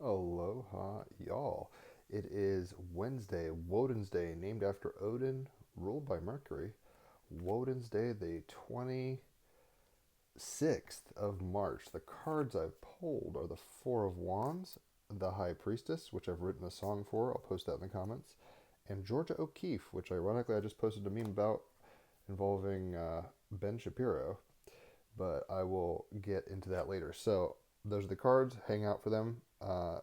Aloha, y'all. It is Wednesday, Woden's Day, named after Odin, ruled by Mercury. Woden's Day, the 26th of March. The cards I've pulled are the Four of Wands, the High Priestess, which I've written a song for. I'll post that in the comments. And Georgia O'Keeffe, which ironically I just posted a meme about involving Ben Shapiro, but I will get into that later. So those are the cards. Hang out for them.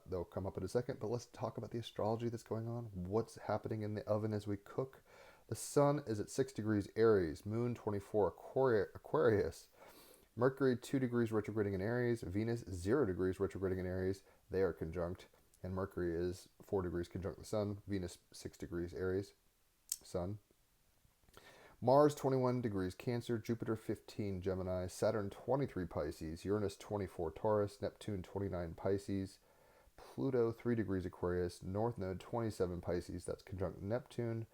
They'll come up in a second. But let's talk about the astrology that's going on. What's happening in the oven as we cook? The sun is at 6 degrees Aries, Moon 24 Aquarius, Mercury 2 degrees retrograding in Aries, Venus 0 degrees retrograding in Aries. They are conjunct, and Mercury is 4 degrees conjunct the Sun, Venus 6 degrees Aries, Sun. Mars 21 degrees Cancer, Jupiter 15 Gemini, Saturn 23 Pisces, Uranus 24 Taurus, Neptune 29 Pisces, Pluto 3 degrees Aquarius, North Node 27 Pisces, that's conjunct Neptune,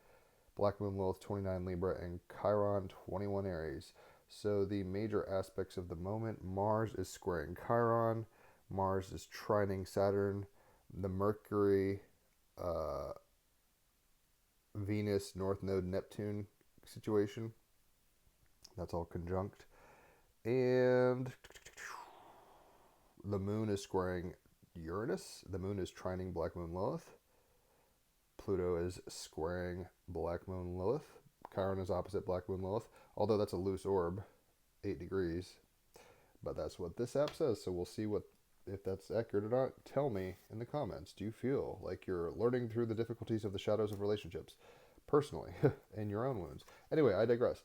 Black Moon Lilith 29 Libra, and Chiron 21 Aries. So the major aspects of the moment, Mars is squaring Chiron, Mars is trining Saturn, the Mercury, uh, Venus, North Node, Neptune situation. That's all conjunct. And the moon is squaring Uranus. The moon is trining Black Moon Lilith. Pluto is squaring Black Moon Lilith. Chiron is opposite Black Moon Lilith, although that's a loose orb, 8 degrees. But that's what this app says, so we'll see what if that's accurate or not. Tell me in the comments. Do you feel like you're learning through the difficulties of the shadows of relationships personally and your own wounds? Anyway, I digress.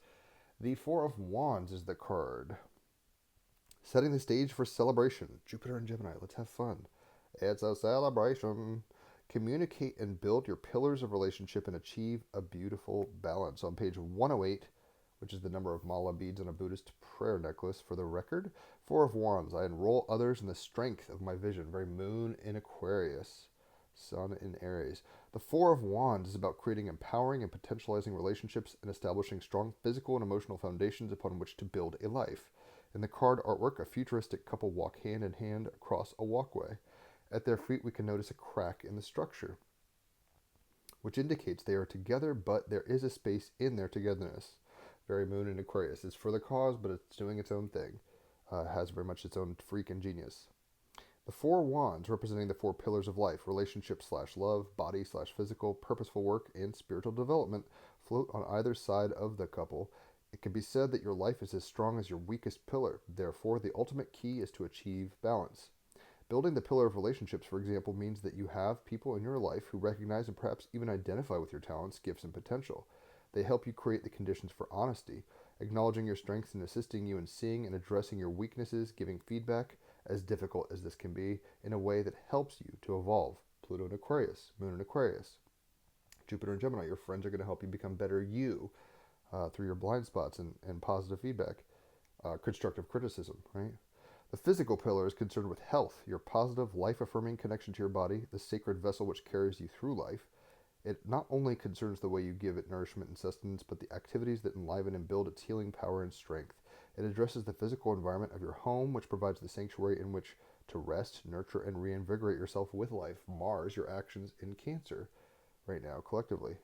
The Four of Wands is the card. Setting the stage for celebration. Jupiter and Gemini, let's have fun. It's a celebration. Communicate and build your pillars of relationship and achieve a beautiful balance. On page 108, which is the number of mala beads on a Buddhist prayer necklace, for the record. Four of Wands. I enroll others in the strength of my vision. Very moon in Aquarius, sun in Aries. The Four of Wands is about creating empowering and potentializing relationships and establishing strong physical and emotional foundations upon which to build a life. In the card artwork, a futuristic couple walk hand in hand across a walkway. At their feet, we can notice a crack in the structure, which indicates they are together, but there is a space in their togetherness. Very moon in Aquarius. It's for the cause, but it's doing its own thing. Has very much its own freak and genius. The Four Wands, representing the four pillars of life, relationship slash love, body slash physical, purposeful work, and spiritual development, float on either side of the couple. It can be said that your life is as strong as your weakest pillar. Therefore, the ultimate key is to achieve balance. Building the pillar of relationships, for example, means that you have people in your life who recognize and perhaps even identify with your talents, gifts, and potential. They help you create the conditions for honesty, acknowledging your strengths and assisting you in seeing and addressing your weaknesses, giving feedback, as difficult as this can be, in a way that helps you to evolve. Pluto in Aquarius, Moon in Aquarius, Jupiter and Gemini. Your friends are going to help you become better you through your blind spots and positive feedback, constructive criticism, right? The physical pillar is concerned with health, your positive, life affirming connection to your body, the sacred vessel which carries you through life. It not only concerns the way you give it nourishment and sustenance, but the activities that enliven and build its healing power and strength. It addresses the physical environment of your home, which provides the sanctuary in which to rest, nurture, and reinvigorate yourself with life. Mars, your actions in Cancer right now, collectively.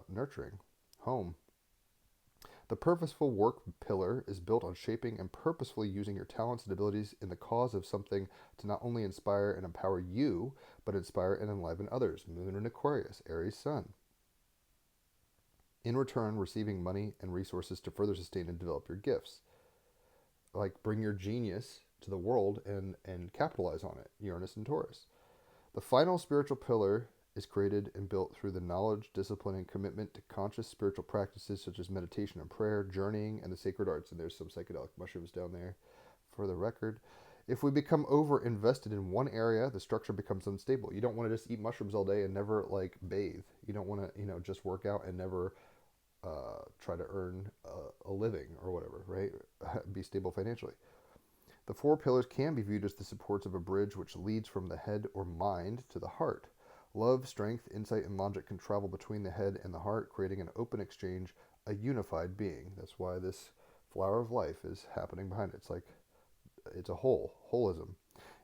Nurturing, home, the purposeful work pillar is built on shaping and purposefully using your talents and abilities in the cause of something to not only inspire and empower you, but inspire and enliven others. Moon in Aquarius, Aries Sun. In return, receiving money and resources to further sustain and develop your gifts. Like bring your genius to the world and capitalize on it. Uranus and Taurus. The final spiritual pillar is created and built through the knowledge, discipline, and commitment to conscious spiritual practices such as meditation and prayer, journeying, and the sacred arts. And there's some psychedelic mushrooms down there for the record. If we become over invested in one area, the structure becomes unstable. You don't want to just eat mushrooms all day and never like bathe. You don't want to, just work out and never try to earn a living or whatever, right? Be stable financially. The four pillars can be viewed as the supports of a bridge which leads from the head or mind to the heart. Love, strength, insight, and logic can travel between the head and the heart, creating an open exchange, a unified being. That's why this flower of life is happening behind it. It's like it's a whole, holism.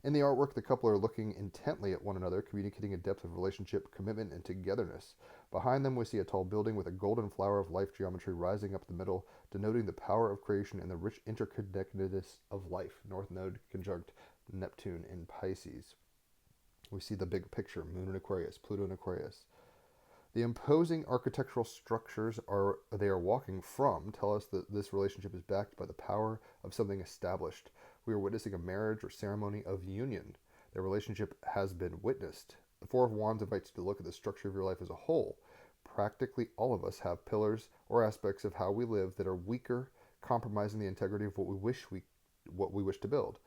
In the artwork, the couple are looking intently at one another, communicating a depth of relationship, commitment, and togetherness. Behind them, we see a tall building with a golden flower of life geometry rising up the middle, denoting the power of creation and the rich interconnectedness of life. North Node conjunct Neptune in Pisces. We see the big picture, Moon in Aquarius, Pluto in Aquarius. The imposing architectural structures they are walking from tell us that this relationship is backed by the power of something established. We are witnessing a marriage or ceremony of union. Their relationship has been witnessed. The Four of Wands invites you to look at the structure of your life as a whole. Practically all of us have pillars or aspects of how we live that are weaker, compromising the integrity of what we wish to build.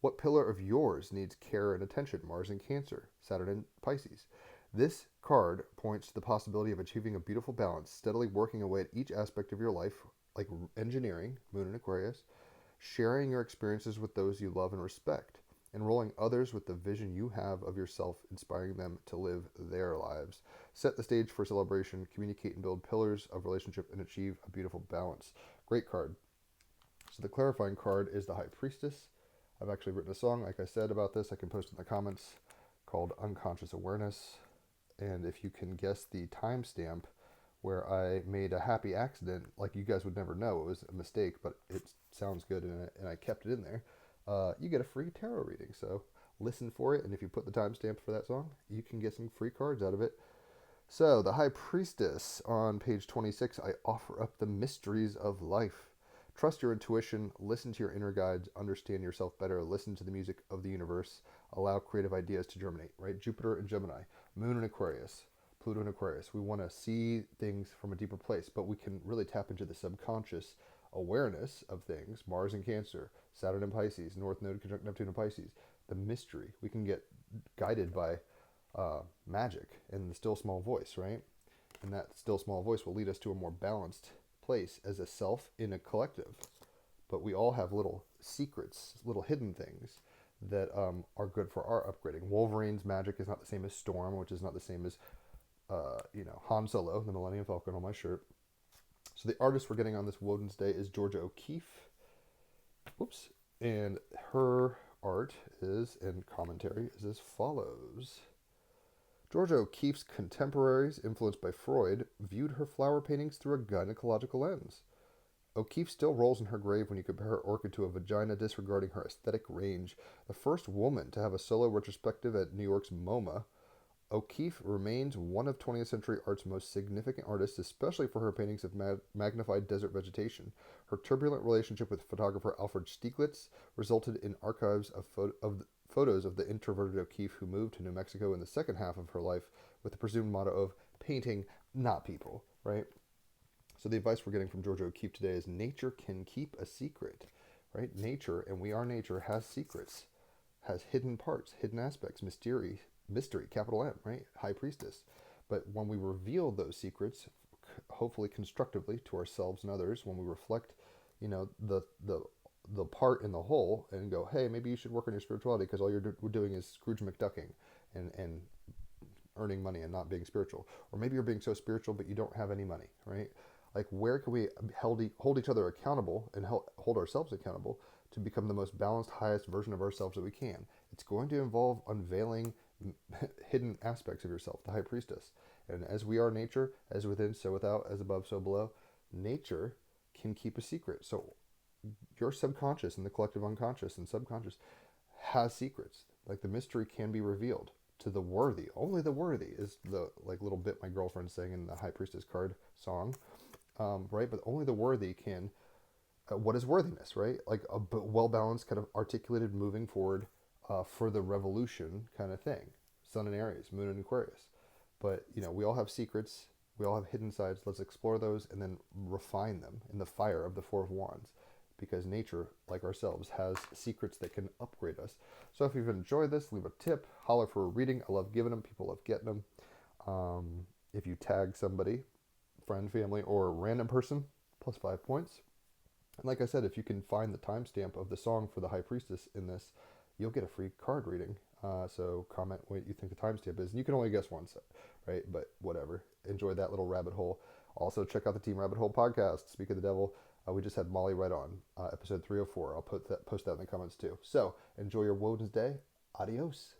What pillar of yours needs care and attention? Mars in Cancer, Saturn in Pisces. This card points to the possibility of achieving a beautiful balance, steadily working away at each aspect of your life, like engineering, Moon in Aquarius, sharing your experiences with those you love and respect, enrolling others with the vision you have of yourself, inspiring them to live their lives. Set the stage for celebration, communicate and build pillars of relationship, and achieve a beautiful balance. Great card. So the clarifying card is the High Priestess. I've actually written a song, like I said, about this. I can post it in the comments, called Unconscious Awareness. And if you can guess the timestamp where I made a happy accident, like you guys would never know, it was a mistake, but it sounds good and I kept it in there, you get a free tarot reading. So listen for it, and if you put the timestamp for that song, you can get some free cards out of it. So the High Priestess, on page 26, I offer up the mysteries of life. Trust your intuition, listen to your inner guides, understand yourself better, listen to the music of the universe, allow creative ideas to germinate, right? Jupiter and Gemini, Moon in Aquarius, Pluto in Aquarius. We want to see things from a deeper place, but we can really tap into the subconscious awareness of things. Mars in Cancer, Saturn in Pisces, North Node conjunct Neptune in Pisces. The mystery. We can get guided by magic and the still small voice, right? And that still small voice will lead us to a more balanced place as a self in a collective. But we all have little secrets, little hidden things that are good for our upgrading. Wolverine's magic is not the same as Storm, which is not the same as Han Solo, the Millennium Falcon, on my shirt. So the artist we're getting on this Woden's Day is Georgia O'Keeffe. Whoops. And her art is, and commentary, is as follows. Georgia O'Keeffe's contemporaries, influenced by Freud, viewed her flower paintings through a gynecological lens. O'Keeffe still rolls in her grave when you compare her orchid to a vagina, disregarding her aesthetic range. The first woman to have a solo retrospective at New York's MoMA, O'Keeffe remains one of 20th century art's most significant artists, especially for her paintings of magnified desert vegetation. Her turbulent relationship with photographer Alfred Stieglitz resulted in archives of photos of the introverted O'Keeffe, who moved to New Mexico in the second half of her life with the presumed motto of painting, not people, right? So the advice we're getting from Georgia O'Keeffe today is nature can keep a secret, right? Nature, and we are nature, has secrets, has hidden parts, hidden aspects, mystery, capital M, right? High Priestess. But when we reveal those secrets, hopefully constructively to ourselves and others, when we reflect, the part in the whole and go, hey, maybe you should work on your spirituality because all you're doing is Scrooge McDucking and earning money and not being spiritual. Or maybe you're being so spiritual but you don't have any money, right? Like, where can we hold each other accountable and hold ourselves accountable to become the most balanced, highest version of ourselves that we can? It's going to involve unveiling hidden aspects of yourself, the High Priestess. And as we are nature, as within, so without, as above, so below, nature can keep a secret. So your subconscious and the collective unconscious and subconscious has secrets. Like, the mystery can be revealed to the worthy. Only the worthy is the little bit my girlfriend sang in the High Priestess card song, right? But only the worthy can. What is worthiness, right? Like a well-balanced, kind of articulated, moving forward for the revolution kind of thing. Sun in Aries, Moon in Aquarius. But we all have secrets. We all have hidden sides. Let's explore those and then refine them in the fire of the Four of Wands. Because nature, like ourselves, has secrets that can upgrade us. So if you've enjoyed this, leave a tip, holler for a reading. I love giving them. People love getting them. If you tag somebody, friend, family, or a random person, plus 5 points. And like I said, if you can find the timestamp of the song for the High Priestess in this, you'll get a free card reading. So comment what you think the timestamp is. And you can only guess once, right? But whatever. Enjoy that little rabbit hole. Also, check out the Team Rabbit Hole podcast. Speak of the Devil. We just had Molly right on, episode 304. I'll post that in the comments too. So, enjoy your Woden's Day. Adios.